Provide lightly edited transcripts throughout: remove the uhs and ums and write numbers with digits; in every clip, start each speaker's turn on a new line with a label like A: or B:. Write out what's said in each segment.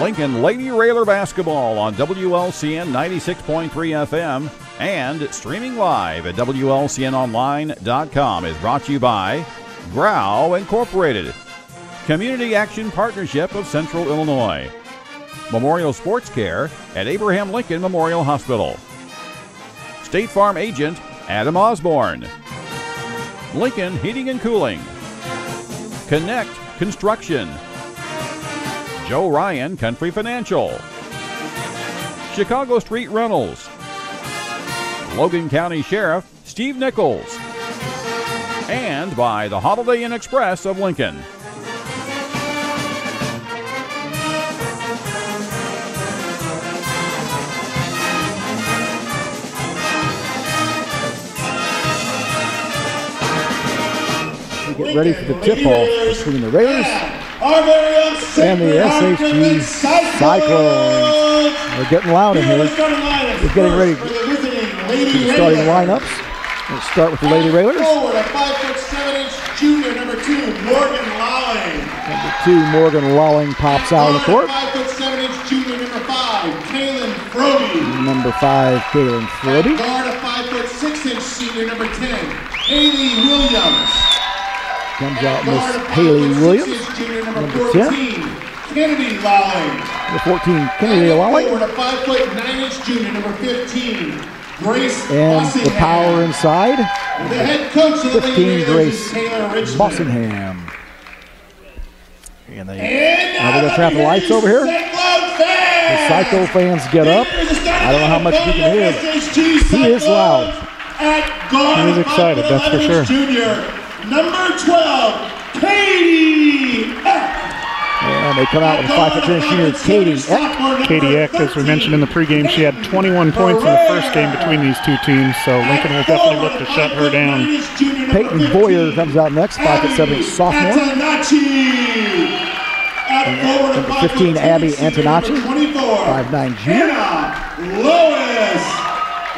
A: Lincoln Lady Railer basketball on WLCN 96.3 FM and streaming live at WLCNonline.com is brought to you by Grau Incorporated, Community Action Partnership of Central Illinois, Memorial Sports Care at Abraham Lincoln Memorial Hospital, State Farm Agent Adam Osborne, Lincoln Heating and Cooling, Connect Construction, Joe Ryan Country Financial, Chicago Street Rentals, Logan County Sheriff Steve Nichols, and by the Holiday Inn Express of Lincoln.
B: We get ready for the tip-off between the Raiders and the SHG Cyclones. They're getting loud in here. We're getting ready to the starting lineups. We'll start with the Lady Railers.
C: Forward, a 5'7" junior, number 2, Morgan Lolling.
B: Number 2, Morgan Lolling pops out on the court.
C: 5'7" junior, number 5, Kaylin Froby.
B: Number 5, Kaylin Froby.
C: Guard, a 5'6" senior, number 10, Haley Williams.
B: Comes out Miss Haley Williams.
C: Junior,
B: number
C: 14,
B: 10.
C: Kennedy Lolling.
B: Number 14, Kennedy Lolling.
C: Forward, a 5'9" junior, number 15, Grace
B: And
C: Bossingham.
B: the power inside.
C: The head coach of the
B: 15,
C: Lady Raiders
B: Grace
C: is Taylor Richmond.
B: Bossingham. And now we're going to trap the lights over here. The Psycho fans get up. I don't know how much you can hear, but he is loud.
C: He
D: is excited, that's for sure.
C: Junior, number 12, Katie Eck.
B: And they come out with a 5'10" junior, Katie Eck.
D: Katie Eck, as we mentioned in the pregame, she had 21 points in the first game between these two teams, so Lincoln will definitely look to shut her down.
B: Peyton Boyer comes out next, 5'7" sophomore. Number 15, Abby Antonacci, 5'9" junior.
C: Lois.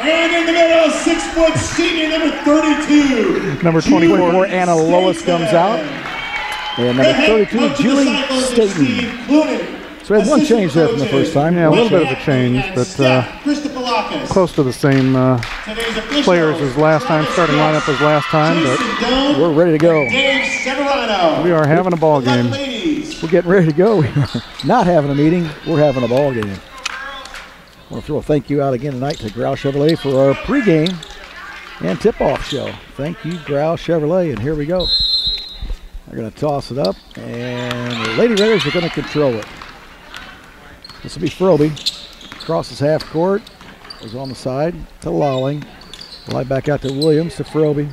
C: And in the middle, 6' senior, number 32.
D: Number 24,
B: Anna Lois comes out. And number 32, Julie Staten. So we had one change there from the first time.
D: Yeah, a little bit of a change, but close to the same players as last time, starting lineup as last time, but
B: we're ready to go.
D: We are having a ball game.
B: We're getting ready to go. We are not having a meeting, we're having a ball game. I want to throw a thank you out again tonight to Grau Chevrolet for our pregame and tip-off show. Thank you, Grau Chevrolet, and here we go. They're going to toss it up, and the Lady Raiders are going to control it. This will be Froby. Crosses half court. Goes on the side to Lolling. Right back out to Williams to Froby.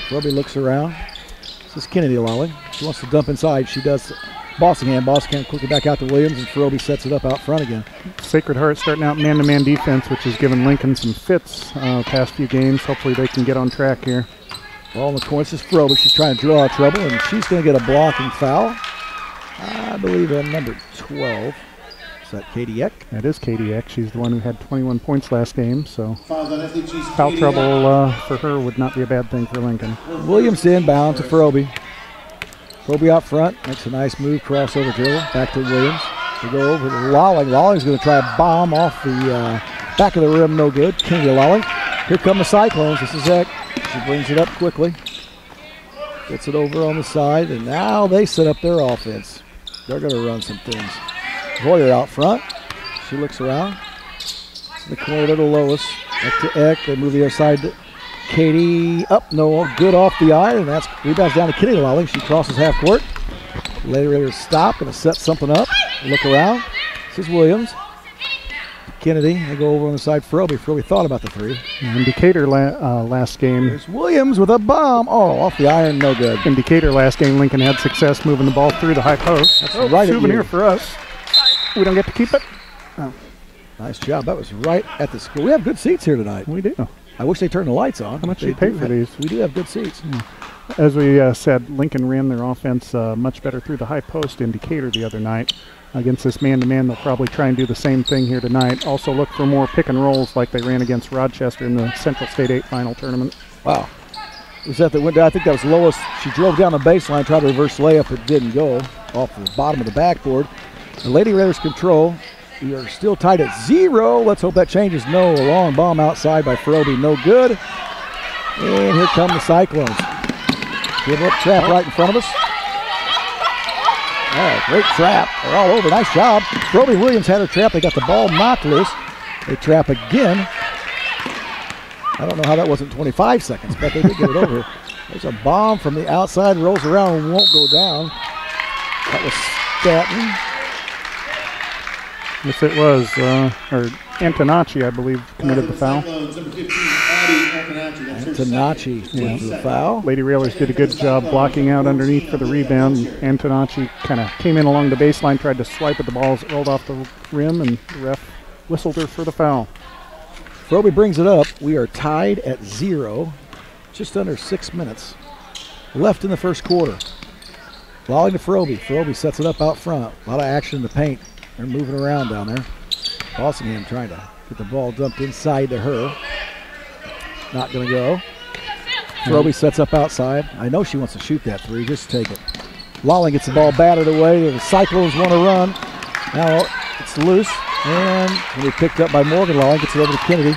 B: Froby looks around. This is Kennedy Lolling. She wants to dump inside. She does. Bossingham. Bossingham quickly back out to Williams, and Froby sets it up out front again.
D: Sacred Heart starting out man-to-man defense, which has given Lincoln some fits past few games. Hopefully they can get on track here.
B: Ball in the corner. This is Froby. She's trying to draw trouble, and she's going to get a blocking foul. I believe on number 12. Is that Katie Eck?
D: That is Katie Eck. She's the one who had 21 points last game, so foul trouble for her would not be a bad thing for Lincoln.
B: Williams inbound to Froby. Froby out front. Makes a nice move. Crossover dribble. Back to Williams. We go over to Lolling. Lolling's going to try a bomb off the back of the rim. No good. Kennedy Lolling. Here come the Cyclones. This is Eck. She brings it up quickly. Gets it over on the side, and now they set up their offense. They're going to run some things. Boyer out front. She looks around. In the corner to Lois. Back to Eck. They move the other side to Katie. Up, no good off the eye, and that's rebounds down to Kennedy Lolling. She crosses half court. Lady Raiders stop, going to set something up. Look around. This is Williams. Kennedy, they go over on the side. Froby. Froby thought about the three.
D: In Decatur last game.
B: There's Williams with a bomb. Oh, off the iron, no good.
D: In Decatur last game, Lincoln had success moving the ball through the high post.
B: That's right.
D: Souvenir for us. We don't get to keep it.
B: Oh. Nice job. That was right at the school. We have good seats here tonight.
D: We do.
B: I wish they turned the lights on.
D: How much do you pay for these?
B: We do have good seats.
D: As we said, Lincoln ran their offense much better through the high post in Decatur the other night. Against this man-to-man, they'll probably try and do the same thing here tonight. Also look for more pick and rolls like they ran against Rochester in the Central State 8 final tournament.
B: Wow. Was that the window? I think that was Lois. She drove down the baseline, tried to reverse layup. It didn't go off the bottom of the backboard. The Lady Raiders control. We are still tied at 0. Let's hope that changes. No, a long bomb outside by Froby. No good. And here come the Cyclones. Give up trap right in front of us. All right, great trap. They're all over. Nice job. Froby Williams had her trap. They got the ball knocked loose. They trap again. I don't know how that wasn't 25 seconds, but they did get it over. There's a bomb from the outside, rolls around and won't go down. That was Stanton.
D: Yes, it was. Or Antonacci, I believe, committed the foul.
B: Antonacci with the foul.
D: Lady Railers did a good job blocking out underneath for the rebound. Antonacci kind of came in along the baseline, tried to swipe at the ball as it rolled off the rim, and the ref whistled her for the foul.
B: Froby brings it up. We are tied at 0. Just under 6 minutes left in the first quarter. Lolling to Froby. Froby sets it up out front. A lot of action in the paint. They're moving around down there. Bossingham trying to get the ball dumped inside to her. Not going to go. Froby sets up outside. I know she wants to shoot that three. Just take it. Lolling gets the ball batted away. The Cyclones want to run. Now it's loose. And when he picked up by Morgan, Lolling gets it over to Kennedy.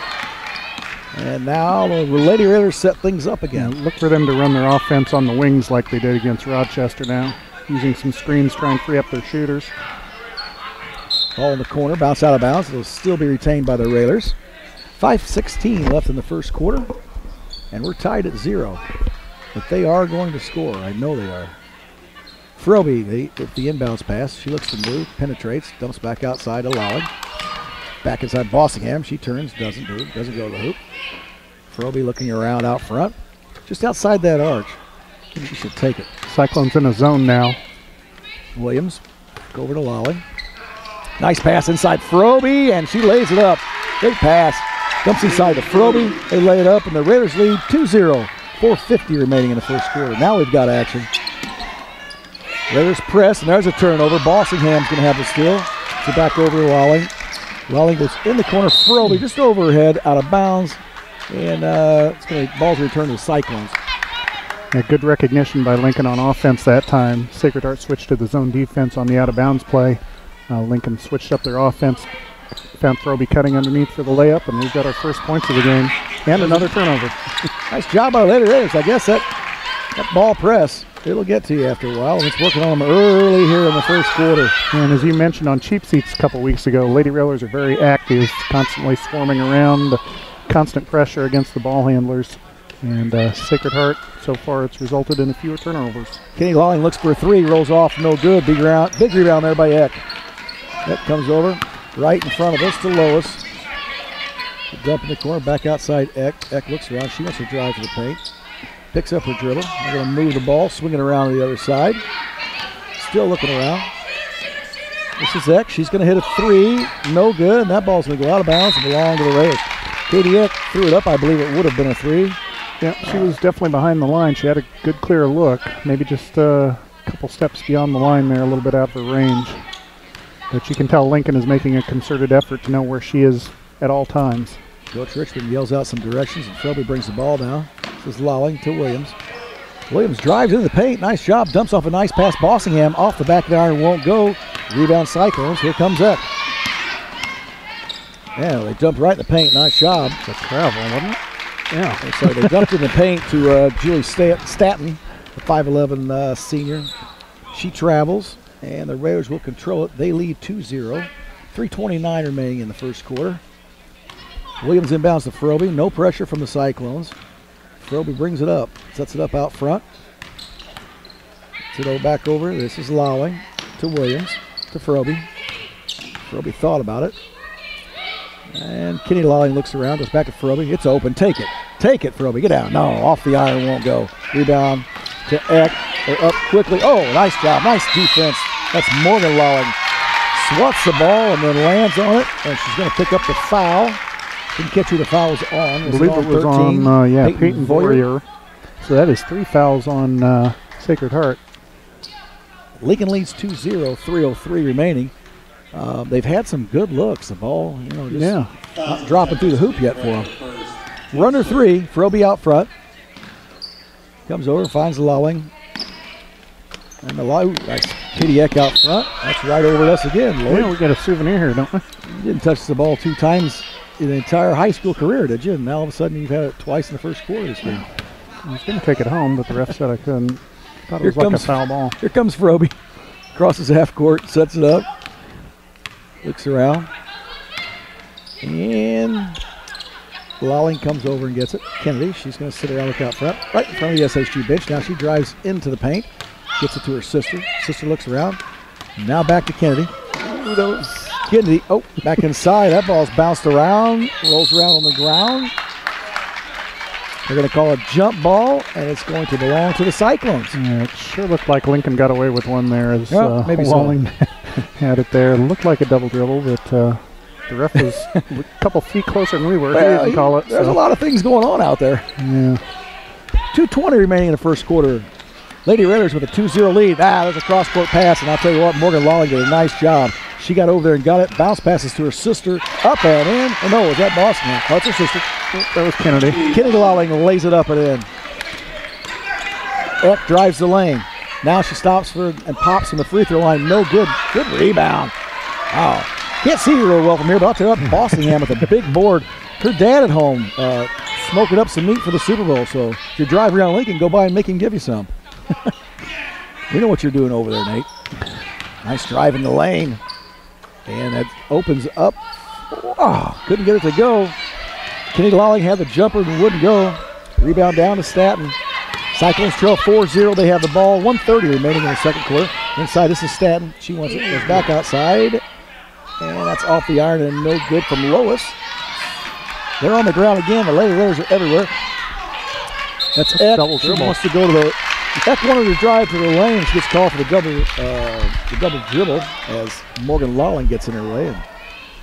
B: And now the Lady Raiders set things up again.
D: Yeah, look for them to run their offense on the wings like they did against Rochester now. Using some screens, trying to free up their shooters.
B: Ball in the corner, bounce out of bounds. It'll still be retained by the Railers. 5:16 left in the first quarter. And we're tied at 0. But they are going to score. I know they are. Froby, with the inbounds pass. She looks to move, penetrates, dumps back outside to Lolling. Back inside Bossingham. She turns, doesn't move, doesn't go to the hoop. Froby looking around out front. Just outside that arch. She should take it.
D: Cyclones in a zone now.
B: Williams, go over to Lolling. Nice pass inside Froby, and she lays it up. Great pass. Dumps inside to Froby. They lay it up, and the Raiders lead 2-0. 4:50 remaining in the first quarter. Now we've got action. Raiders press, and there's a turnover. Bossingham's going to have the steal. So back over to Lolling. Lolling goes in the corner. Froby just overhead, out of bounds. And ball's returned to the Cyclones.
D: Yeah, good recognition by Lincoln on offense that time. Sacred Heart switched to the zone defense on the out-of-bounds play. Lincoln switched up their offense. Found Froby cutting underneath for the layup, and we've got our first points of the game. And another turnover.
B: Nice job by the Lady Raiders. I guess that ball press, it'll get to you after a while, and it's working on them early here in the first quarter.
D: And as you mentioned on Cheap Seats a couple weeks ago, Lady Railers are very active, constantly swarming around, constant pressure against the ball handlers. And Sacred Heart, so far it's resulted in a few turnovers.
B: Kenny Lolling looks for a three, rolls off, no good. Big rebound there by Eck. Eck comes over, right in front of us to Lois. Dump in the corner, back outside Eck. Eck looks around, she wants to drive to the paint. Picks up her dribble. They're going to move the ball, swing it around to the other side. Still looking around. This is Eck. She's going to hit a three. No good, and that ball's going to go out of bounds and belong to the Raiders. Katie Eck threw it up. I believe it would have been a three.
D: Yeah, she was definitely behind the line. She had a good, clear look. Maybe just a couple steps beyond the line there, a little bit out of her range. But you can tell Lincoln is making a concerted effort to know where she is at all times.
B: Coach Richmond yells out some directions, and Shelby brings the ball down. This is Lolling to Williams. Williams drives into the paint. Nice job. Dumps off a nice pass. Bossingham off the back of the iron. Won't go. Rebound Cyclones. Here comes Eck. Yeah, they jumped right in the paint. Nice job.
D: That's travel, wasn't it?
B: Yeah. So they dumped in the paint to Julie Stanton, the 5'11 senior. She travels, and the Raiders will control it. They lead 2-0. 3:29 remaining in the first quarter. Williams inbounds to Froby. No pressure from the Cyclones. Froby brings it up. Sets it up out front. Sets it back over. This is Lolling to Williams to Froby. Froby thought about it. And Kenny Lolling looks around, goes back to Froby. It's open. Take it. Take it, Froby. Get down. No, off the iron, won't go. Rebound to Eck. They're up quickly. Oh, nice job. Nice defense. That's Morgan Lolling. Swats the ball and then lands on it. And she's going to pick up the foul. Didn't catch who the foul was on.
D: I believe it was on Peyton Boyer. So that is 3 fouls on Sacred Heart.
B: Lincoln leads 2-0, 3:03 remaining. They've had some good looks. The ball, just not dropping through the hoop yet for them. Runner three, Froby out front. Comes over, finds Lolling. And the nice Katie Eck out front. That's right over us again, Loyd.
D: Yeah, we got a souvenir here, don't we?
B: You didn't touch the ball 2 times in the entire high school career, did you? And now all of a sudden you've had it twice in the first quarter this game.
D: I was going to take it home, but the ref said I couldn't. Thought it was like a foul ball.
B: Here comes Froby. Crosses half court, sets it up. Looks around. And Lolling comes over and gets it. Kennedy, she's going to sit around, look out front. Right in front of the SHG bench. Now she drives into the paint. Gets it to her sister. Sister looks around. Now back to Kennedy. Kennedy, back inside. That ball's bounced around. Rolls around on the ground. They're going to call a jump ball, and it's going to belong to the Cyclones.
D: Yeah, it sure looked like Lincoln got away with one there as
B: maybe
D: Walling had it there. It looked like a double dribble, but the ref was a couple feet closer than we were. Well, he didn't call it.
B: There's a lot of things going on out there.
D: Yeah.
B: 2:20 remaining in the first quarter. Lady Raiders with a 2-0 lead. There's a cross-court pass, and I'll tell you what, Morgan Lolling did a nice job. She got over there and got it. Bounce passes to her sister. Up and in. Oh, no, was that Boston? Oh, it's her sister.
D: That was Kennedy.
B: Kennedy Lolling lays it up and in. Eck drives the lane. Now she stops and pops from the free throw line. No good. Good rebound. Wow. Can't see her real well from here, but I'll tell you what, Bostingham with a big board. Her dad at home smoking up some meat for the Super Bowl. So if you're driving around Lincoln, go by and make him give you some. We know what you're doing over there, Nate. Nice drive in the lane. And that opens up. Couldn't get it to go. Kennedy Lolling had the jumper and wouldn't go. Rebound down to Staten. Cyclones trail 4-0. They have the ball. 1:30 remaining in the second quarter. Inside, this is Staten. She wants it. Goes back outside. And that's off the iron and no good from Lois. They're on the ground again. The Lady Raiders are everywhere. That's Eck. She wants to go to the... Eck wanted to drive to the lane. She gets called for the double dribble as Morgan Lolling gets in her way. And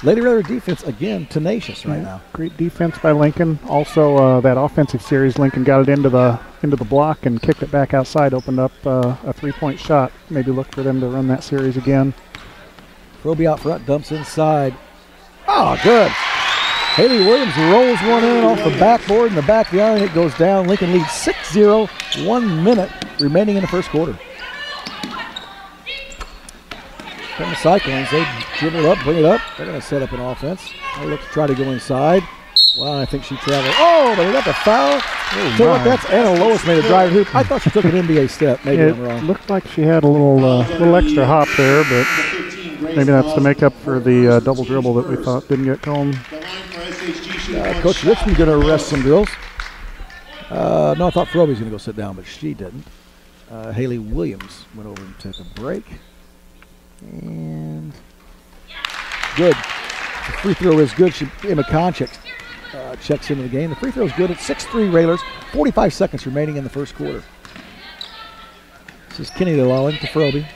B: Lady Raider defense, again, tenacious right now.
D: Great defense by Lincoln. Also, that offensive series, Lincoln got it into the block and kicked it back outside, opened up a three-point shot. Maybe look for them to run that series again.
B: Roby out front, dumps inside. Good. Haley Williams rolls one in off the backboard in the back of the iron. It goes down. Lincoln leads 6-0. 1 minute remaining in the first quarter. From the Cyclones, they dribble it up, bring it up. They're going to set up an offense. They look to try to go inside. Well, I think she traveled. But they got the foul. So what? That's Anna Lois made a drive hoop. I thought she took an NBA step. Maybe I'm wrong.
D: It looked like she had a little extra hop there, but maybe that's to make up for the double dribble that we thought didn't get called.
B: Coach Richmond's going to arrest some girls. No, I thought Froby was going to go sit down, but she didn't. Haley Williams went over and took a break. And good. The free throw is good. Emma Kahn checks into the game. The free throw is good. It's 6-3 Railers. 45 seconds remaining in the first quarter. This is Kennedy Lolling to Froby.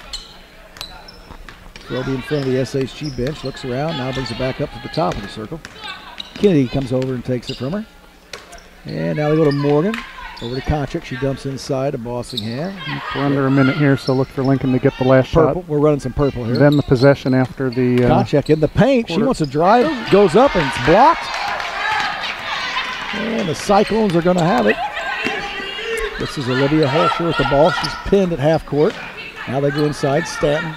B: Froby in front of the SHG bench. Looks around. Now brings it back up to the top of the circle. Kennedy comes over and takes it from her. And now they go to Morgan. Over to Konchik. She dumps inside to Bossingham.
D: We're under a minute here, so look for Lincoln to get the last
B: purple.
D: shot.
B: We're running some purple here.
D: Then the possession after the...
B: Konchik in the paint. Quarter. She wants to drive. Goes up and it's blocked. And the Cyclones are going to have it. This is Olivia Holscher with the ball. She's pinned at half court. Now they go inside. Staten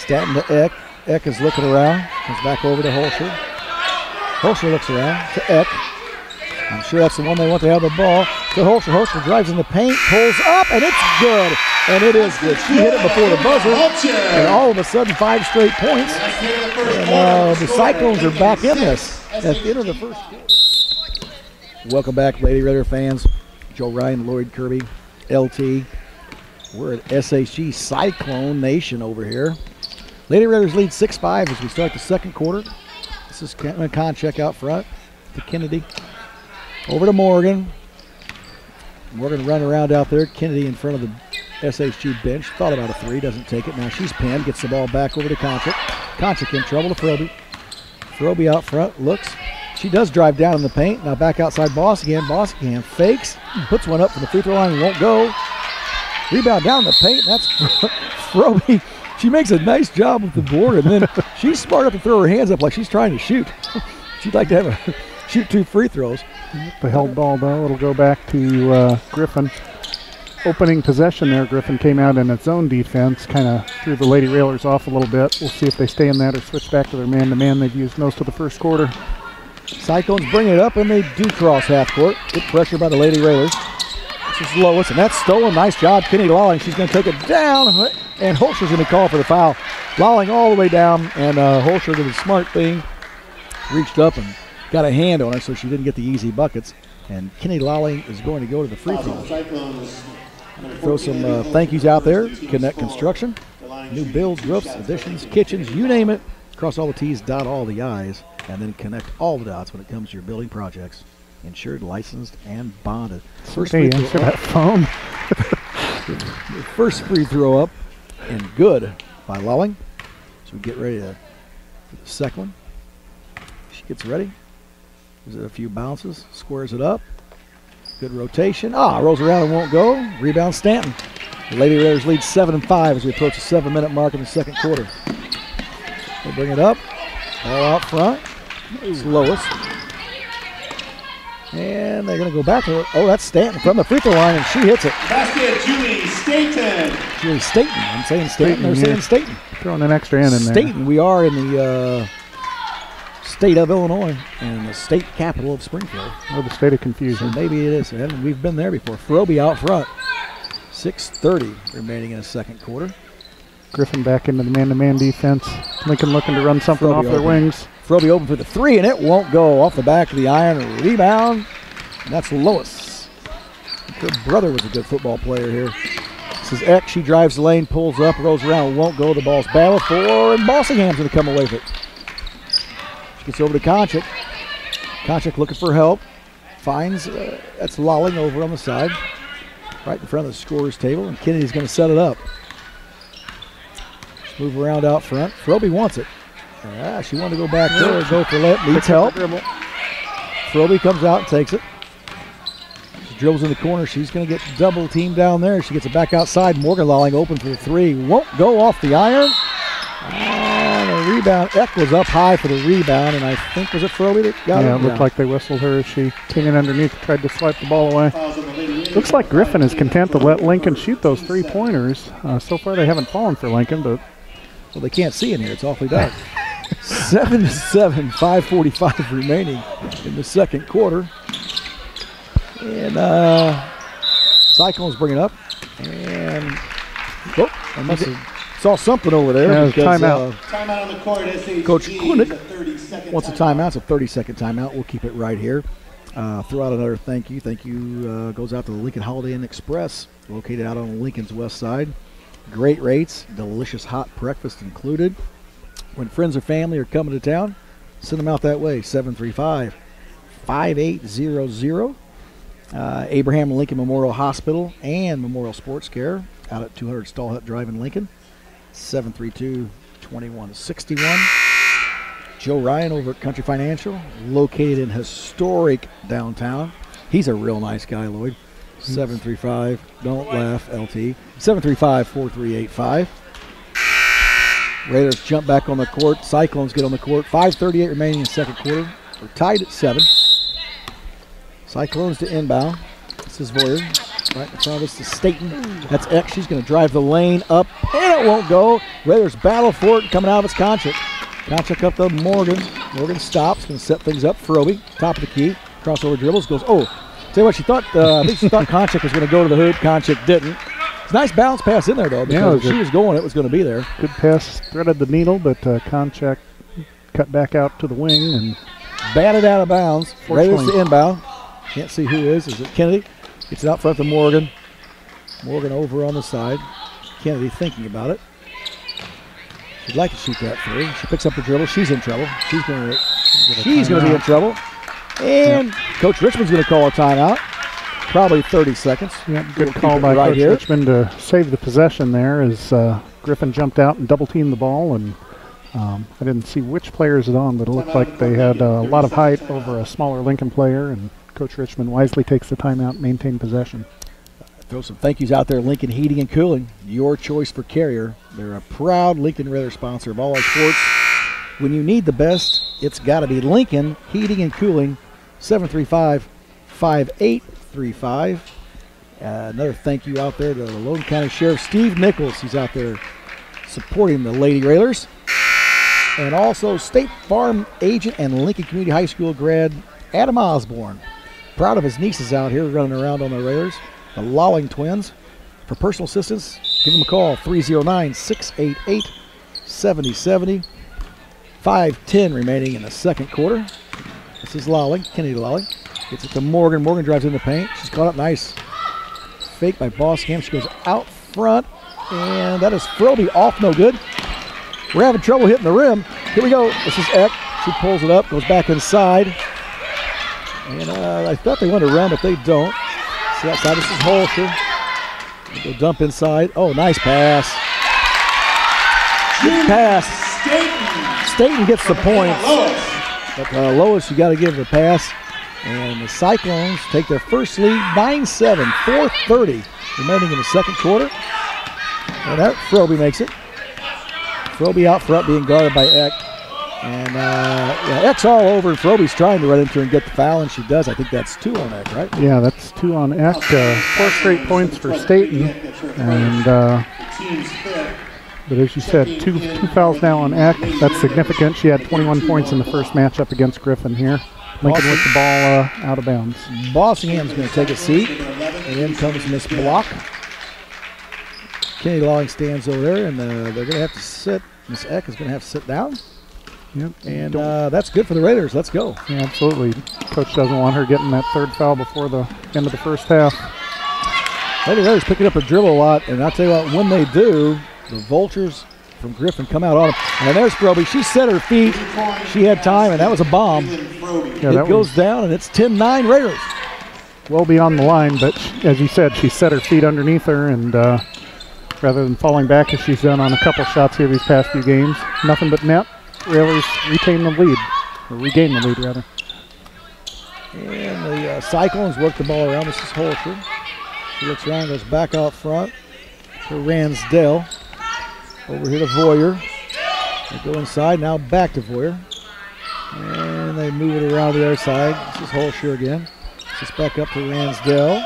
B: to Eck. Eck is looking around. Comes back over to Holscher. Holscher looks around to Eck. I'm sure that's the one they want to have the ball. So Holscher. Holscher drives in the paint, pulls up, and it's good. And it is good. She hit it before the buzzer. And all of a sudden, 5 straight points. And the Cyclones are back in this at the end of the first quarter. Welcome back, Lady Raider fans. Joe Ryan, Loyd, Kirby, LT. We're at SHG Cyclone Nation over here. Lady Raiders lead 6-5 as we start the second quarter. This is Konchik out front to Kennedy. Over to Morgan. Morgan running around out there. Kennedy in front of the SHG bench. Thought about a three. Doesn't take it. Now she's pinned. Gets the ball back over to Konchik. Konchik in trouble to Froby. Froby out front. Looks. She does drive down in the paint. Now back outside Bossingham. Bossingham fakes. Puts one up from the free throw line and won't go. Rebound down in the paint. That's Froby. She makes a nice job with the board, and then she's smart enough to throw her hands up like she's trying to shoot. She'd like to have shoot 2 free throws.
D: The held ball, though. It'll go back to Griffin. opening possession there, Griffin came out in its own defense, kind of threw the Lady Railers off a little bit. We'll see if they stay in that or switch back to their man-to-man they've used most of the first quarter.
B: Cyclones bring it up, and they do cross half court. Good pressure by the Lady Railers. This is Lois, and that's stolen. Nice job, Kenny Lawling. She's going to take it down, and Holscher's going to call for the foul. Lawling all the way down, and Holscher did a smart thing. Reached up and got a hand on her, so she didn't get the easy buckets. And Kenny Lawling is going to go to the free throw. Throw some thank yous out there. Connect Construction. New builds, roofs, additions, kitchens, you name it. Cross all the T's, dot all the I's, and then connect all the dots when it comes to your building projects. Insured, licensed, and bonded. First free throw
D: answer that phone.
B: The first free throw up, and good by Lawling. So we get ready for the second one. She gets ready. Gives it a few bounces, squares it up. Good rotation. Rolls around and won't go. Rebound Stanton. The Lady Raiders lead 7-5 as we approach the 7-minute mark in the second quarter. They bring it up. Ball out front. It's Lois. And they're going to go back to it. That's Stanton from the free throw line, and she hits it.
C: Basket, Julie Staten.
B: Julie Staten. I'm saying Staten. They're saying Staten.
D: Throwing an extra N in there.
B: Staten. We are in the state of Illinois and the state capital of Springfield.
D: Oh, the state of confusion.
B: So maybe it is. And we've been there before. Frobe out front. 6:30 remaining in the second quarter.
D: Griffin back into the man-to-man defense. Lincoln looking to run something off their wings.
B: Frobe open for the three, and it won't go. Off the back of the iron. Rebound. And that's Lois. Her brother was a good football player here. This is Eck. She drives the lane, pulls up, rolls around, won't go. The ball's battled for, and Bossingham's going to come away with it. She gets over to Konchak. Konchak looking for help. Finds, that's Lawling over on the side. Right in front of the scorer's table, and Kennedy's going to set it up. Move around out front. Frobe wants it. She wanted to go back there, go for let, needs help. Frobe comes out and takes it. She dribbles in the corner. She's going to get double teamed down there. She gets it back outside. Morgan Lawling open for the three. Won't go off the iron. And a rebound. Eck was up high for the rebound, and I think, was it Frobe that got it?
D: Yeah, it looked like they whistled her as she came in underneath, tried to swipe the ball away. Looks like Griffin is content to let Lincoln shoot those three-pointers. So far they haven't fallen for Lincoln, but...
B: Well, they can't see in here. It's awfully dark. 7-7, 5:45 remaining in the second quarter. And Cyclones bring it up. And I must have saw something over there.
D: Yeah,
B: because,
D: timeout.
C: Timeout on the court. SHG,
B: Coach Kunich wants a timeout. It's a 30-second timeout. We'll keep it right here. Throw out another thank you. Thank you goes out to the Lincoln Holiday Inn Express, located out on Lincoln's west side. Great rates, delicious hot breakfast included. When friends or family are coming to town, send them out that way. 735-5800. Abraham Lincoln Memorial Hospital and Memorial Sports Care out at 200 Stall Hut Drive in Lincoln. 732-2161. Joe Ryan over at Country Financial, located in historic downtown. He's a real nice guy, Loyd. 735, don't laugh, LT. 735-4385. Raiders jump back on the court. Cyclones get on the court. 5:38 remaining in the second quarter. We're tied at 7. Cyclones to inbound. This is Voyer. Right in front of us to Staten. That's Eck. She's going to drive the lane up, and it won't go. Raiders battle for it. Coming out of its Konchak. Konchak up to Morgan. Morgan stops. Going to set things up. Frobe, top of the key. Crossover dribbles. Goes, tell you what, she thought, I think she thought Konchak was going to go to the hoop. Konchak didn't. It's a nice bounce pass in there, though, because if she was going, it was going to be there.
D: Good pass, threaded the needle, but Konchak cut back out to the wing and
B: batted out of bounds. Raiders to inbound. Can't see who is. Is it Kennedy? Gets it out front to Morgan. Morgan over on the side. Kennedy thinking about it. She'd like to shoot that three. She picks up the dribble. She's in trouble. She's going to be in trouble. And Coach Richmond's going to call a timeout. Probably 30 seconds.
D: Yep, good call by Coach Richmond to save the possession there as Griffin jumped out and double-teamed the ball. And I didn't see which players it on, but it looked like they had a lot of height over a smaller Lincoln player. And Coach Richmond wisely takes the timeout, maintain possession.
B: Throw some thank yous out there. Lincoln Heating and Cooling, your choice for Carrier. They're a proud Lincoln Raider sponsor of all our sports. When you need the best, it's got to be Lincoln Heating and Cooling. 735-5835. Another thank you out there to the Logan County Sheriff Steve Nichols. He's out there supporting the Lady Railers. And also State Farm agent and Lincoln Community High School grad Adam Osborne. Proud of his nieces out here running around on the Railers. The Lolling twins. For personal assistance, give them a call, 309-688-7070. 5:10 remaining in the second quarter. This is Lolling, Kennedy Lolling. Gets it to Morgan. Morgan drives in the paint. She's caught up nice. Fake by Bossham. She goes out front. And that is Froby off, no good. We're having trouble hitting the rim. Here we go. This is Eck. She pulls it up, goes back inside. And I thought they wanted to run, but they don't. See outside, this is Holscher. Go dump inside. Oh, nice pass. Good pass. Staten gets the points. But Lois, you got to give the pass. And the Cyclones take their first lead, 9-7, 4:30 remaining in the second quarter. And that Froby makes it. Froby out front being guarded by Eck. And Eck's all over, and Froby's trying to run into her and get the foul, and she does. I think that's 2 on Eck, right?
D: Yeah, that's 2 on Eck. 4 straight points for Staten. And but as you said, two fouls now on Eck. That's significant. She had 21 points in the first matchup against Griffin here. Lincoln with the ball out of bounds.
B: Bossingham's going to take a seat, and in comes Miss Block. Kennedy Lolling stands over there, and they're going to have to sit. Miss Eck is going to have to sit down.
D: Yep.
B: And that's good for the Raiders. Let's go.
D: Yeah, absolutely. Coach doesn't want her getting that 3rd foul before the end of the first half.
B: Lady Raiders picking up a dribble a lot, and I'll tell you what, when they do, the Vultures from Griffin come out on them. And there's Froby. She set her feet. She had time, and that was a bomb.
D: Yeah,
B: it goes down, and it's 10-9 Raiders.
D: Well beyond the line, but as you said, she set her feet underneath her, and rather than falling back as she's done on a couple shots here these past few games, nothing but net. Railers retain the lead, or regain the lead, rather.
B: And the Cyclones work the ball around. This is Holscher. She looks around, goes back out front to Ransdell. Over here to Voyer. They go inside, now back to Voyer. And they move it around to the other side. This is Holscher again. Just back up to Ransdell.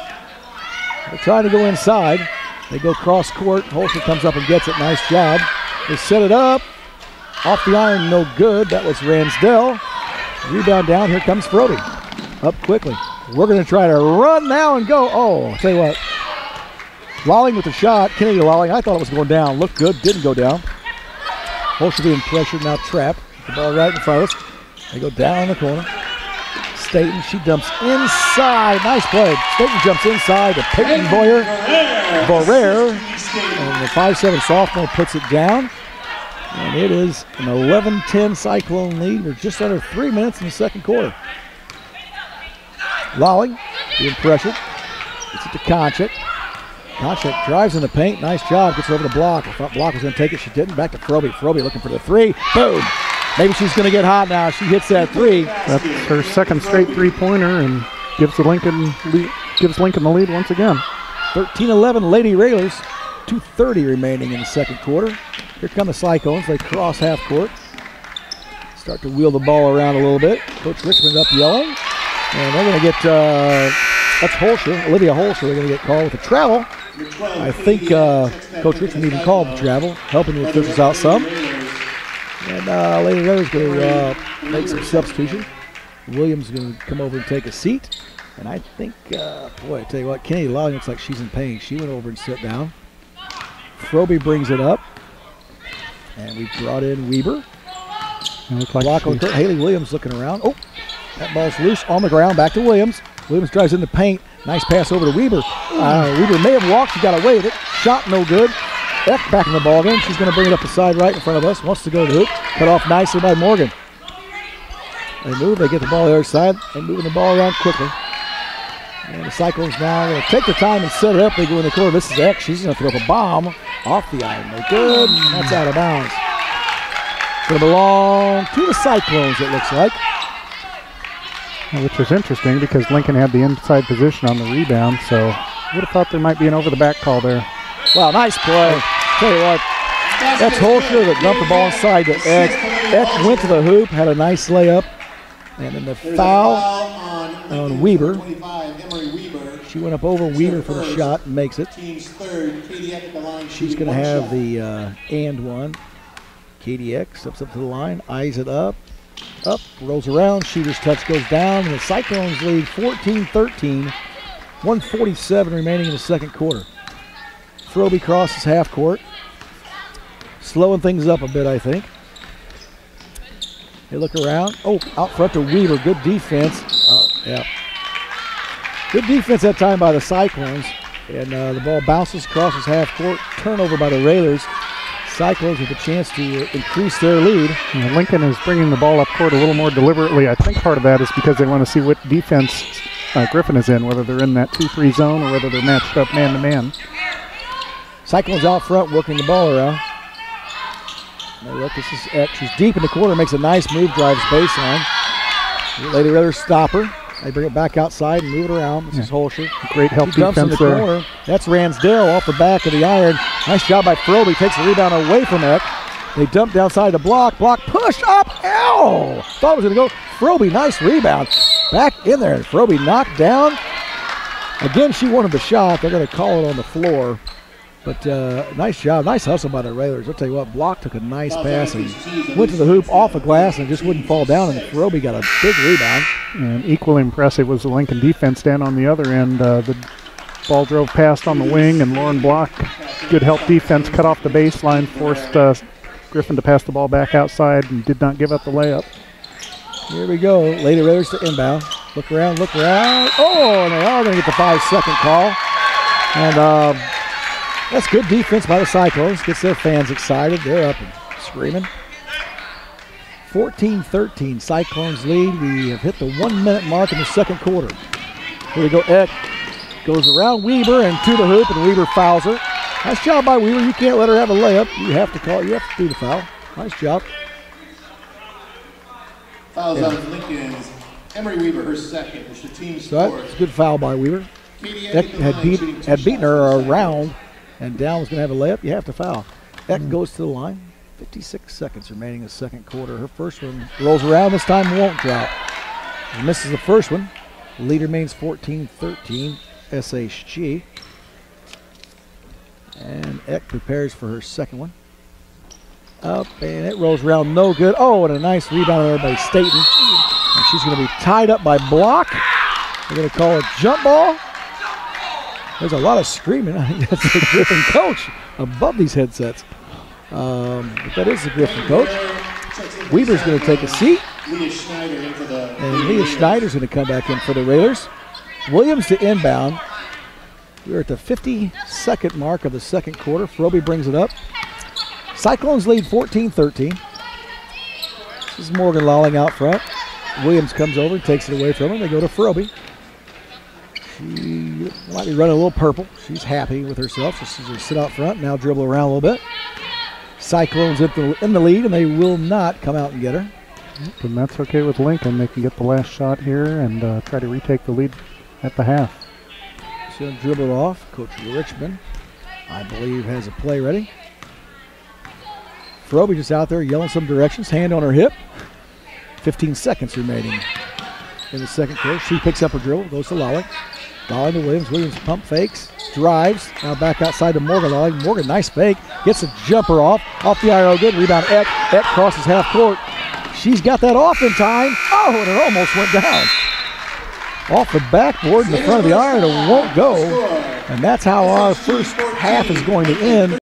B: They're trying to go inside. They go cross court. Holscher comes up and gets it. Nice job. They set it up. Off the iron, no good. That was Ransdell. Rebound down. Here comes Froby. Up quickly. We're going to try to run now and go. Oh, I'll tell you what. Lolling with the shot. Kennedy Lolling. I thought it was going down. Looked good. Didn't go down. Holscher being pressured. Now trapped. The ball right in front of us. They go down in the corner. Staten. She dumps inside. Nice play. Staten jumps inside to Peyton Boyer. And the 5'7" sophomore puts it down. And it is an 11-10 Cyclone lead. We're just under 3 minutes in the second quarter. Lolling being pressured. Gets it to Konchak. Konchak drives in the paint. Nice job. Gets over the Block. I thought Block was going to take it. She didn't. Back to Froby. Froby looking for the 3. Boom. Maybe she's going to get hot now. She hits that 3.
D: That's her second straight 3-pointer and gives Lincoln the lead once again.
B: 13-11 Lady Railers. 2:30 remaining in the second quarter. Here come the Cyclones. They cross half court. Start to wheel the ball around a little bit. Coach Richmond up yelling. And they're going to get, that's Holscher, Olivia Holscher. They're going to get called with a travel. I think Coach Richmond even called the travel, helping the officials out some. And Lady Raiders going to make some substitution. Williams is going to come over and take a seat. And I think, boy, I tell you what, Kennedy Lolling looks like she's in pain. She went over and sat down. Froby brings it up. And we brought in Weber. Block on court. Haley Williams looking around. Oh, that ball's loose on the ground. Back to Williams. Williams drives in the paint. Nice pass over to Weber. Weber may have walked. She got away with it. Shot no good. Eck back in the ball game. She's going to bring it up the side right in front of us. Wants to go to the hoop. Cut off nicely by Morgan. They move. They get the ball the other side. They're moving the ball around quickly. And the Cyclones now going to take the time and set it up. They go in the corner. This is Eck. She's going to throw up a bomb off the iron. No good. And that's out of bounds. Going to belong to the Cyclones, it looks like.
D: Which is interesting because Lincoln had the inside position on the rebound, so would have thought there might be an over-the-back call there.
B: Wow, nice play. Tell you what, that's Holscher that dumped the ball inside to Eck. Eck went to the hoop, had a nice layup, And then the
C: There's
B: foul
C: a foul
B: on
C: on
B: Weber.
C: 25, Emery Weber.
B: She went up over Weaver for the shot and makes it.
C: Team's third. Katie Eck at the line.
B: She's going to have the and one. Katie Eck steps up to the line, eyes it up, rolls around, shooter's touch goes down, and the Cyclones lead 14-13, 1:47 remaining in the second quarter. Froby crosses half court, slowing things up a bit, I think. They look around. Oh, out front to Weaver. Good defense. Yeah. Good defense that time by the Cyclones. And the ball bounces, crosses half court. Turnover by the Railers. Cyclones with a chance to increase their lead.
D: And Lincoln is bringing the ball up court a little more deliberately. I think part of that is because they want to see what defense Griffin is in, whether they're in that 2-3 zone or whether they're matched up man-to-man.
B: Cyclones out front working the ball around. Now look, this is Eck. She's deep in the corner, makes a nice move, drives baseline. Lady Railers stop her. They bring it back outside and move it around. This is Holscher.
D: Great help
B: Dumps in the
D: defense there.
B: corner. That's Ransdell off the back of the iron. Nice job by Froby. Takes the rebound away from Eck. They dump downside the block. Block push up. Ow! Thought it was going to go. Froby, nice rebound. Back in there. Froby knocked down. Again, she wanted the shot. They're going to call it on the floor. But nice job. Nice hustle by the Railers. I'll tell you what, Block took a nice pass and went to the hoop off the glass and just wouldn't fall down. And Froby got a big rebound.
D: And equally impressive was the Lincoln defense down on the other end. The ball drove past on the wing, and Lauren Block, good help defense, cut off the baseline, forced Griffin to pass the ball back outside and did not give up the layup.
B: Here we go. Lady Railers to inbound. Look around, look around. Oh, and they are going to get the 5-second call. And that's good defense by the Cyclones. Gets their fans excited. They're up and screaming. 14-13, Cyclones lead. We have hit the 1 minute mark in the second quarter. Here we go. Eck goes around Weber and to the hoop, and Weber fouls her. Nice job by Weber. You can't let her have a layup. You have to call. You have to do the foul. Nice job.
C: Fouls on Lincoln's Emery Weber, her second, which the team's
B: So
C: fourth.
B: that's a good foul by Weber. Eck had beaten her around, and Down was going to have a layup. You have to foul. Eck goes to the line. 56 seconds remaining in the second quarter. Her first one rolls around. This time won't drop. She misses the first one. The lead remains 14-13 SHG. And Eck prepares for her second one. Up, and it rolls around. No good. Oh, and a nice rebound there by Staten. And she's going to be tied up by Block. They're going to call it jump ball. There's a lot of screaming. I think that's the Griffin coach above these headsets. But that is the Griffin coach. Weaver's going to take a seat. And Leah Schneider's going to come back in for the Railers. Williams to inbound. We're at the 52nd mark of the second quarter. Froby brings it up. Cyclones lead 14-13. This is Morgan Lolling out front. Williams comes over and takes it away from him. They go to Froby. She might be running a little purple. She's happy with herself. So she's going to sit out front, now dribble around a little bit. Cyclones in the lead, and they will not come out and get her.
D: And that's okay with Lincoln. They can get the last shot here and try to retake the lead at the half.
B: She's going to dribble it off. Coach Richmond, I believe, has a play ready. Froby just out there yelling some directions, hand on her hip. 15 seconds remaining in the second quarter. She picks up her dribble, goes to Lolling. Lolling to Williams. Williams pump fakes, drives. Now back outside to Morgan. Lolling. Morgan, nice fake. Gets a jumper off the IRO. Good rebound. Eck crosses half court. She's got that off in time. Oh, and it almost went down. Off the backboard in the front of the iron. It won't go. And that's how our first half is going to end.